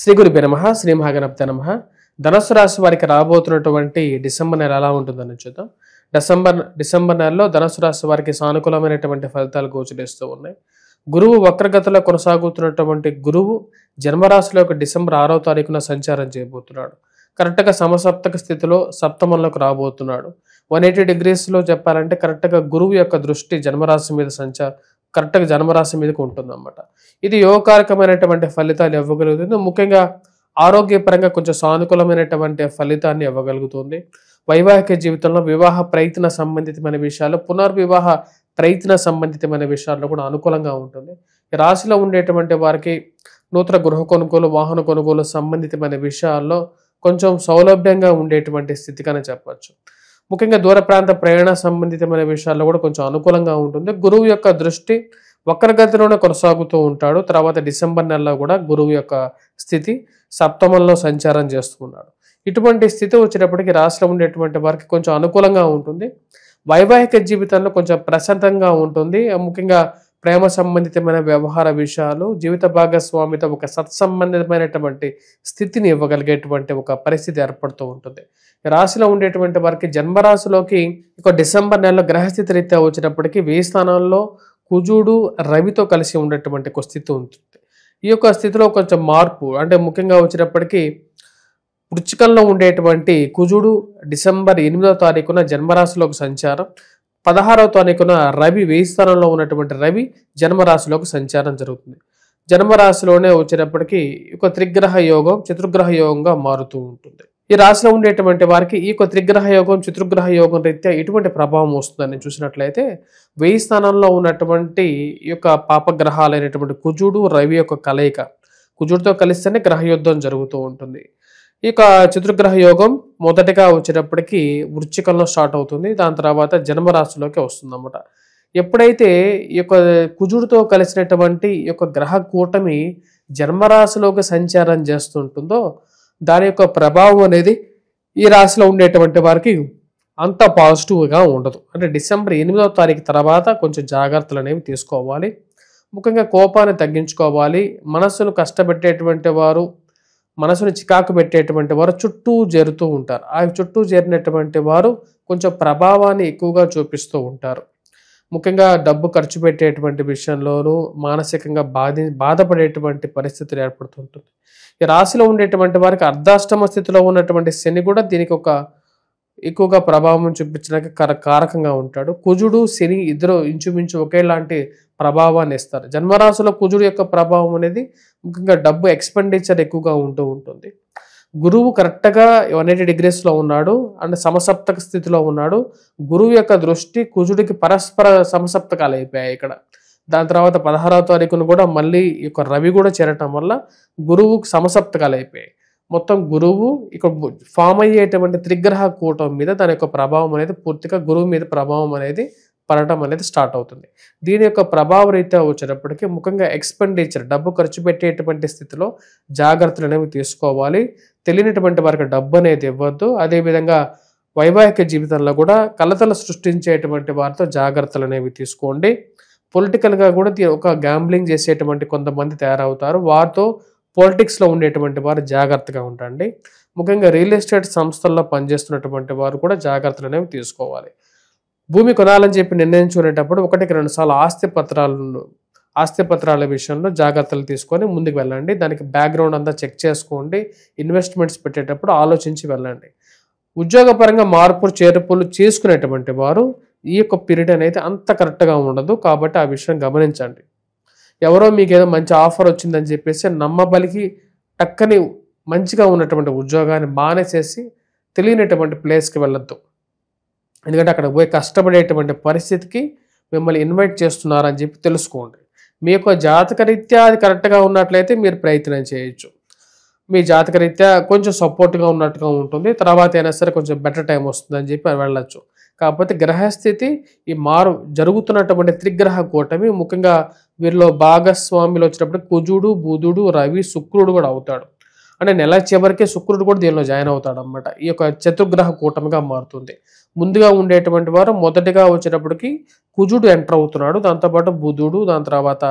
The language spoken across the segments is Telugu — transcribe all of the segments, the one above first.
శ్రీ గురుభ్యో నమః. శ్రీ మహాగణపతే నమః. ధనుస్సు రాశి వారికి రాబోతున్నటువంటి డిసెంబర్ నెల ఎలా ఉంటుందని చూద్దాం. డిసెంబర్ నెలలో ధనుస్సు రాశి వారికి సానుకూలమైనటువంటి ఫలితాలు గోచరిస్తూ ఉన్నాయి. గురువు వక్రగతిలో కొనసాగుతున్నటువంటి గురువు జన్మరాశిలోకి డిసెంబర్ 6వ తారీఖున సంచారం చేయబోతున్నాడు. కరెక్ట్గా సమసప్తక స్థితిలో సప్తమంలోకి రాబోతున్నాడు. 180 degreesలో చెప్పాలంటే కరెక్ట్గా గురువు యొక్క దృష్టి జన్మరాశి మీద కరెక్ట్గా జన్మరాశి మీదకి ఉంటుందన్నమాట. ఇది యోగకారకమైనటువంటి ఫలితాలు ఇవ్వగలుగుతుంది. ముఖ్యంగా ఆరోగ్యపరంగా కొంచెం సానుకూలమైనటువంటి ఫలితాన్ని ఇవ్వగలుగుతుంది. వైవాహిక జీవితంలో వివాహ ప్రయత్న సంబంధితమైన విషయాలు, పునర్వివాహ ప్రయత్న సంబంధితమైన విషయాల్లో కూడా అనుకూలంగా ఉంటుంది. ఈ రాశిలో ఉండేటువంటి వారికి నూతన గృహ కొనుగోలు, వాహన కొనుగోలు సంబంధితమైన విషయాల్లో కొంచెం సౌలభ్యంగా ఉండేటువంటి స్థితిగానే చెప్పచ్చు. ముఖ్యంగా దూర ప్రాంత ప్రయాణ సంబంధితమైన విషయాల్లో కూడా కొంచెం అనుకూలంగా ఉంటుంది. గురువు యొక్క దృష్టి వక్రగతిలోనే కొనసాగుతూ ఉంటాడు. తర్వాత డిసెంబర్ నెలలో కూడా గురువు యొక్క స్థితి సప్తమంలో సంచారం చేస్తూ ఉన్నాడు. ఇటువంటి స్థితి వచ్చేటప్పటికి రాశిలో ఉండేటువంటి వారికి కొంచెం అనుకూలంగా ఉంటుంది. వైవాహిక జీవితంలో కొంచెం ప్రశాంతంగా ఉంటుంది. ముఖ్యంగా ప్రేమ సంబంధితమైన వ్యవహార విషయాలు, జీవిత భాగస్వామితో ఒక సత్సంబంధితమైనటువంటి స్థితిని ఇవ్వగలిగేటువంటి ఒక పరిస్థితి ఏర్పడుతూ ఉంటుంది. రాశిలో ఉండేటువంటి వారికి జన్మరాశిలోకి డిసెంబర్ నెలలో గ్రహస్థితి రీత్యా వచ్చినప్పటికీ 1000 స్థానాల్లో కుజుడు రవితో కలిసి ఉండేటువంటి ఒక స్థితి ఉంటుంది. ఈ యొక్క స్థితిలో కొంచెం మార్పు అంటే ముఖ్యంగా వచ్చినప్పటికీ వృచ్చికంలో ఉండేటువంటి కుజుడు డిసెంబర్ 8వ తారీఖున జన్మరాశిలోకి సంచారం, 16వ తారీఖున రవి 1000 స్థానంలో ఉన్నటువంటి రవి జన్మరాశిలోకి సంచారం జరుగుతుంది. జన్మరాశిలోనే వచ్చేటప్పటికీ త్రిగ్రహ యోగం చతుర్గ్రహ యోగంగా మారుతూ ఉంటుంది. ఈ రాశిలో ఉండేటువంటి వారికి త్రిగ్రహ యోగం చతుర్గ్రహ యోగం రీత్యా ఎటువంటి ప్రభావం వస్తుందని చూసినట్లయితే 1000 స్థానంలో ఉన్నటువంటి పాపగ్రహాలైనటువంటి కుజుడు రవి యొక్క కలయిక, కుజుడితో కలిస్తేనే గ్రహయుద్ధం జరుగుతూ ఉంటుంది. చతుర్గ్రహ యోగం మొదటిగా వచ్చేటప్పటికి వృశ్చికంలో స్టార్ట్ అవుతుంది. దాని తర్వాత జన్మరాశిలోకి వస్తుంది అన్నమాట. ఎప్పుడైతే కుజుడితో కలిసినటువంటి గ్రహ కూటమి జన్మరాశిలోకి సంచారం చేస్తుంటుందో దాని యొక్క ప్రభావం అనేది ఈ రాశిలో ఉండేటువంటి వారికి అంత పాజిటివ్గా ఉండదు. అంటే డిసెంబర్ 8వ తారీఖు తర్వాత కొంచెం జాగ్రత్తలు అనేవి తీసుకోవాలి. ముఖ్యంగా కోపాన్ని తగ్గించుకోవాలి. మనస్సును కష్టపెట్టేటువంటి వారు, మనసును చికాకు పెట్టేటువంటి వారు చుట్టూ చేరుతూ ఉంటారు. ఆ చుట్టూ చేరినటువంటి వారు కొంచెం ప్రభావాన్ని ఎక్కువగా చూపిస్తూ ఉంటారు. ముఖ్యంగా డబ్బు ఖర్చు పెట్టేటువంటి విషయంలోనూ మానసికంగా బాధపడేటువంటి పరిస్థితులు ఏర్పడుతుంటుంది. ఈ రాశిలో ఉండేటువంటి వారికి అర్ధాష్టమ స్థితిలో ఉన్నటువంటి శని కూడా దీనికి ఎక్కువగా ప్రభావం చూపించడానికి కారకంగా ఉంటాడు. కుజుడు శని ఇద్దరు ఇంచుమించు ఒకేలాంటి ప్రభావాన్ని ఇస్తారు. జన్మరాశిలో కుజుడు యొక్క ప్రభావం అనేది ముఖ్యంగా డబ్బు ఎక్స్పెండిచర్ ఎక్కువగా ఉంటూ ఉంటుంది. గురువు కరెక్ట్గా 180 degreesలో ఉన్నాడు అండ్ సమసప్తక స్థితిలో ఉన్నాడు. గురువు యొక్క దృష్టి కుజుడికి పరస్పర సమసప్తకాలు అయిపోయాయి ఇక్కడ. దాని తర్వాత 16వ తారీఖున కూడా మళ్ళీ రవి కూడా చేరటం వల్ల గురువుకు సమసప్తకాలు అయిపోయాయి. మొత్తం గురువు ఫామ్ అయ్యేటువంటి త్రిగ్రహ కూటమి మీద దాని యొక్క ప్రభావం అనేది పూర్తిగా గురువు మీద ప్రభావం అనేది పడటం అనేది స్టార్ట్ అవుతుంది. దీని యొక్క ప్రభావ రీత్యా వచ్చేటప్పటికి ముఖ్యంగా ఎక్స్పెండిచర్ డబ్బు ఖర్చు పెట్టేటువంటి స్థితిలో జాగ్రత్తలు అనేవి తీసుకోవాలి. తెలియనటువంటి వారికి డబ్బు అనేది ఇవ్వద్దు. అదేవిధంగా వైవాహిక జీవితంలో కూడా కలతలు సృష్టించేటువంటి వారితో జాగ్రత్తలు అనేవి తీసుకోండి. పొలిటికల్గా కూడా గ్యాంబ్లింగ్ చేసేటువంటి కొంతమంది తయారవుతారు. వారితో పాలిటిక్స్లో ఉండేటువంటి వారు జాగ్రత్తగా ఉండండి. ముఖ్యంగా రియల్ ఎస్టేట్ సంస్థల్లో పనిచేస్తున్నటువంటి వారు కూడా జాగ్రత్తలు అనేవి తీసుకోవాలి. భూమి కొనాలని చెప్పి నిర్ణయించుకునేటప్పుడు 1-2 సార్లు ఆస్తి పత్రాల విషయంలో జాగ్రత్తలు తీసుకొని ముందుకు వెళ్ళండి. దానికి బ్యాక్గ్రౌండ్ అంతా చెక్ చేసుకోండి. ఇన్వెస్ట్మెంట్స్ పెట్టేటప్పుడు ఆలోచించి వెళ్ళండి. ఉద్యోగపరంగా మార్పులు చేర్పులు చేసుకునేటువంటి వారు ఈ పీరియడ్ అనేది అంత కరెక్ట్గా ఉండదు. కాబట్టి ఆ విషయం గమనించండి. ఎవరో మీకు ఏదో మంచి ఆఫర్ వచ్చిందని చెప్పేసి నమ్మబలికి టక్కని మంచిగా ఉన్నటువంటి ఉద్యోగాన్ని మానేసేసి తెలియనటువంటి ప్లేస్కి వెళ్ళొద్దు. ఎందుకంటే అక్కడ పోయి కష్టపడేటువంటి పరిస్థితికి మిమ్మల్ని ఇన్వైట్ చేస్తున్నారని చెప్పి తెలుసుకోండి. మీ యొక్క జాతకరీత్యా అది కరెక్ట్గా ఉన్నట్లయితే మీరు ప్రయత్నం చేయొచ్చు. మీ జాతకరీత్యా కొంచెం సపోర్ట్గా ఉన్నట్టుగా ఉంటుంది. తర్వాత అయినా సరే కొంచెం బెటర్ టైం వస్తుందని చెప్పి వెళ్ళొచ్చు. కాకపోతే గ్రహస్థితి జరుగుతున్నటువంటి త్రిగ్రహ కూటమి ముఖ్యంగా వీరిలో భాగస్వాములు వచ్చినప్పుడు కుజుడు, బుధుడు, రవి, శుక్రుడు కూడా అవుతాడు. అంటే నెల చివరికి శుక్రుడు కూడా దీనిలో జాయిన్ అవుతాడు అన్నమాట. ఈ చతుర్గ్రహ కూటమిగా మారుతుంది. ముందుగా ఉండేటువంటి వారు మొదటిగా వచ్చేటప్పటికి కుజుడు ఎంటర్ అవుతున్నాడు. దాంతోపాటు బుధుడు, దాని తర్వాత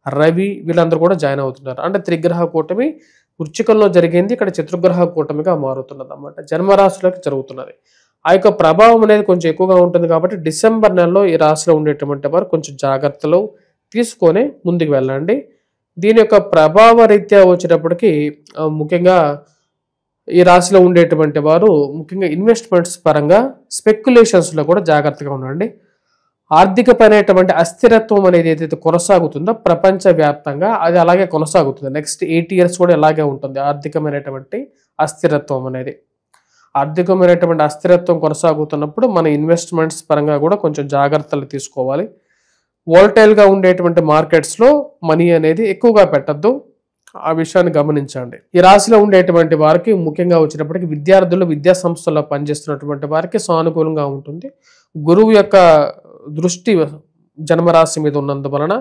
రవి వీళ్ళందరూ కూడా జాయిన్ అవుతున్నారు. అంటే త్రిగ్రహ కూటమి వృశ్చికంలో జరిగింది ఇక్కడ చతుర్గ్రహ కూటమిగా మారుతున్నది అన్నమాట. జన్మరాశులకు జరుగుతున్నది. ఆ యొక్క ప్రభావం అనేది కొంచెం ఎక్కువగా ఉంటుంది కాబట్టి డిసెంబర్ నెలలో ఈ రాశిలో ఉండేటువంటి వారు కొంచెం జాగ్రత్తలు తీసుకొని ముందుకు వెళ్ళండి. దీని యొక్క ప్రభావ రీత్యా వచ్చేటప్పటికి ముఖ్యంగా ఈ రాశిలో ఉండేటువంటి వారు ముఖ్యంగా ఇన్వెస్ట్మెంట్స్ పరంగా స్పెక్యులేషన్స్లో కూడా జాగ్రత్తగా ఉండండి. ఆర్థికపరమైనటువంటి అస్థిరత్వం అనేది ఏదైతే కొనసాగుతుందో ప్రపంచవ్యాప్తంగా అది అలాగే కొనసాగుతుంది. నెక్స్ట్ 8 years కూడా ఇలాగే ఉంటుంది. ఆర్థికమైనటువంటి అస్థిరత్వం అనేది ఆర్థికమైనటువంటి అస్థిరత్వం కొనసాగుతున్నప్పుడు మన ఇన్వెస్ట్మెంట్స్ పరంగా కూడా కొంచెం జాగ్రత్తలు తీసుకోవాలి. వోల్టైల్గా ఉండేటువంటి మార్కెట్స్లో మనీ అనేది ఎక్కువగా పెట్టద్దు. ఆ విషయాన్ని గమనించండి. ఈ రాశిలో ఉండేటువంటి వారికి ముఖ్యంగా వచ్చినప్పటికీ విద్యార్థులు విద్యా సంస్థల్లో పనిచేస్తున్నటువంటి వారికి సానుకూలంగా ఉంటుంది. గురువు యొక్క దృష్టి జన్మరాశి మీద ఉన్నందువలన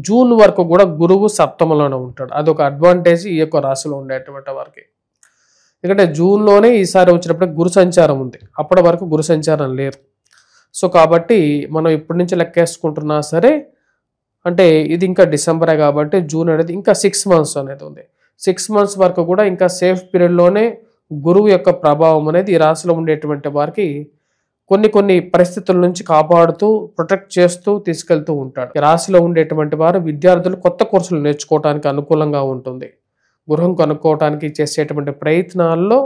జూన్ వరకు కూడా గురువు సప్తమంలోనే ఉంటాడు. అదొక అడ్వాంటేజ్ ఈ యొక్క రాశిలో ఉండేటువంటి వారికి. ఎందుకంటే జూన్లోనే ఈసారి వచ్చినప్పటికి గురు సంచారం ఉంది. అప్పటి వరకు గురు సంచారం లేదు. సో కాబట్టి మనం ఇప్పటి నుంచి లెక్కేసుకుంటున్నా సరే అంటే ఇది ఇంకా డిసెంబరే కాబట్టి జూన్ అనేది ఇంకా 6 months అనేది ఉంది. 6 months వరకు కూడా ఇంకా సేఫ్ పీరియడ్లోనే గురువు యొక్క ప్రభావం అనేది ఈ రాశిలో ఉండేటువంటి వారికి కొన్ని పరిస్థితుల నుంచి కాపాడుతూ ప్రొటెక్ట్ చేస్తూ తీసుకెళ్తూ ఉంటాడు. ఈ రాశిలో ఉండేటువంటి వారు విద్యార్థులు కొత్త కోర్సులు నేర్చుకోవడానికి అనుకూలంగా ఉంటుంది. గృహం కొనుక్కోవడానికి చేసేటువంటి ప్రయత్నాల్లో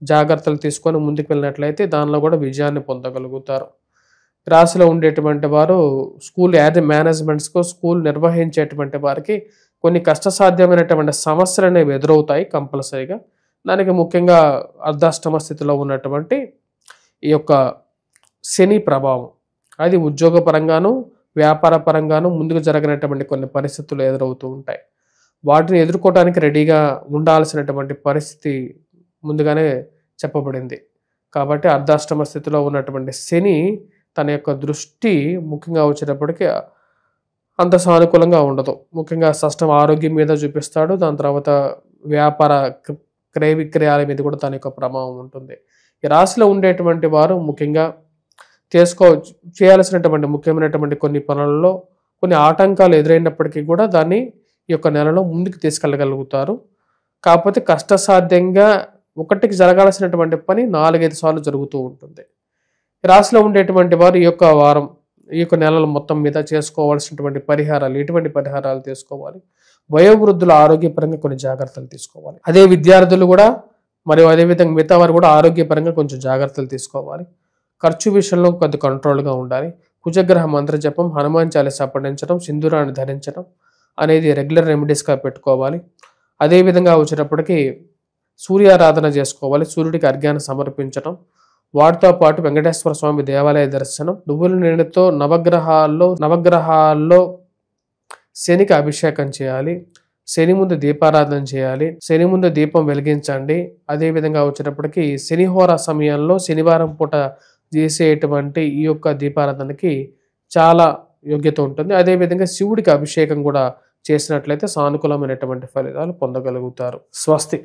జాగ్రత్తలు తీసుకొని ముందుకు వెళ్ళినట్లయితే దానిలో కూడా విజయాన్ని పొందగలుగుతారు. రాశిలో ఉండేటువంటి వారు స్కూల్ మేనేజ్మెంట్స్కు స్కూల్ నిర్వహించేటువంటి వారికి కొన్ని కష్టసాధ్యమైనటువంటి సమస్యలు అనేవి ఎదురవుతాయి కంపల్సరీగా. దానికి ముఖ్యంగా అర్ధాష్టమ స్థితిలో ఉన్నటువంటి ఈ యొక్క శని ప్రభావం అది ఉద్యోగపరంగాను వ్యాపార పరంగాను ముందుకు జరగనటువంటి కొన్ని పరిస్థితులు ఎదురవుతూ ఉంటాయి. వాటిని ఎదుర్కోవడానికి రెడీగా ఉండాల్సినటువంటి పరిస్థితి ముందుగానే చెప్పబడింది. కాబట్టి అర్ధాష్టమ స్థితిలో ఉన్నటువంటి శని తన యొక్క దృష్టి ముఖ్యంగా వచ్చేటప్పటికి అంత సానుకూలంగా ఉండదు. ముఖ్యంగా షష్టమ ఆరోగ్యం మీద చూపిస్తాడు. దాని తర్వాత వ్యాపార క్రయ విక్రయాల మీద కూడా తన యొక్క ప్రభావం ఉంటుంది. ఈ రాశిలో ఉండేటువంటి వారు ముఖ్యంగా చేయాల్సినటువంటి ముఖ్యమైనటువంటి కొన్ని పనులలో కొన్ని ఆటంకాలు ఎదురైనప్పటికీ కూడా దాన్ని ఈ యొక్క నెలలో ముందుకు తీసుకెళ్ళగలుగుతారు. కాకపోతే కష్టసాధ్యంగా ఒకటికి జరగాల్సినటువంటి పని 4-5 సార్లు జరుగుతూ ఉంటుంది. రాశిలో ఉండేటువంటి వారు ఈ యొక్క వారం ఈ యొక్క నెలల మొత్తం మీద చేసుకోవాల్సినటువంటి పరిహారాలు ఎటువంటి పరిహారాలు తీసుకోవాలి. వయోవృద్ధుల ఆరోగ్యపరంగా కొన్ని జాగ్రత్తలు తీసుకోవాలి. అదే విద్యార్థులు కూడా మరియు అదేవిధంగా మిగతా వారు కూడా ఆరోగ్యపరంగా కొంచెం జాగ్రత్తలు తీసుకోవాలి. ఖర్చు విషయంలో కొద్ది కంట్రోల్గా ఉండాలి. కుజగ్రహ మంత్ర జపం, హనుమాన్ చాలీసా పఠించడం, సింధూరాన్ని ధరించడం అనేది రెగ్యులర్ రెమెడీస్గా పెట్టుకోవాలి. అదేవిధంగా వచ్చేటప్పటికి సూర్యారాధన చేసుకోవాలి. సూర్యుడికి అర్ఘ్యాన్ని సమర్పించడం, వాటితో పాటు వెంకటేశ్వర స్వామి దేవాలయ దర్శనం, నువ్వుల నూనెతో నవగ్రహాల్లో శనికి అభిషేకం చేయాలి. శని ముందు దీపారాధన చేయాలి. శని ముందు దీపం వెలిగించండి. అదేవిధంగా వచ్చేటప్పటికి శనిహోర సమయంలో శనివారం పూట చేసేటువంటి ఈ యొక్క దీపారాధనకి చాలా యోగ్యత ఉంటుంది. అదేవిధంగా శివుడికి అభిషేకం కూడా చేసినట్లయితే సానుకూలమైనటువంటి ఫలితాలు పొందగలుగుతారు. స్వస్తి.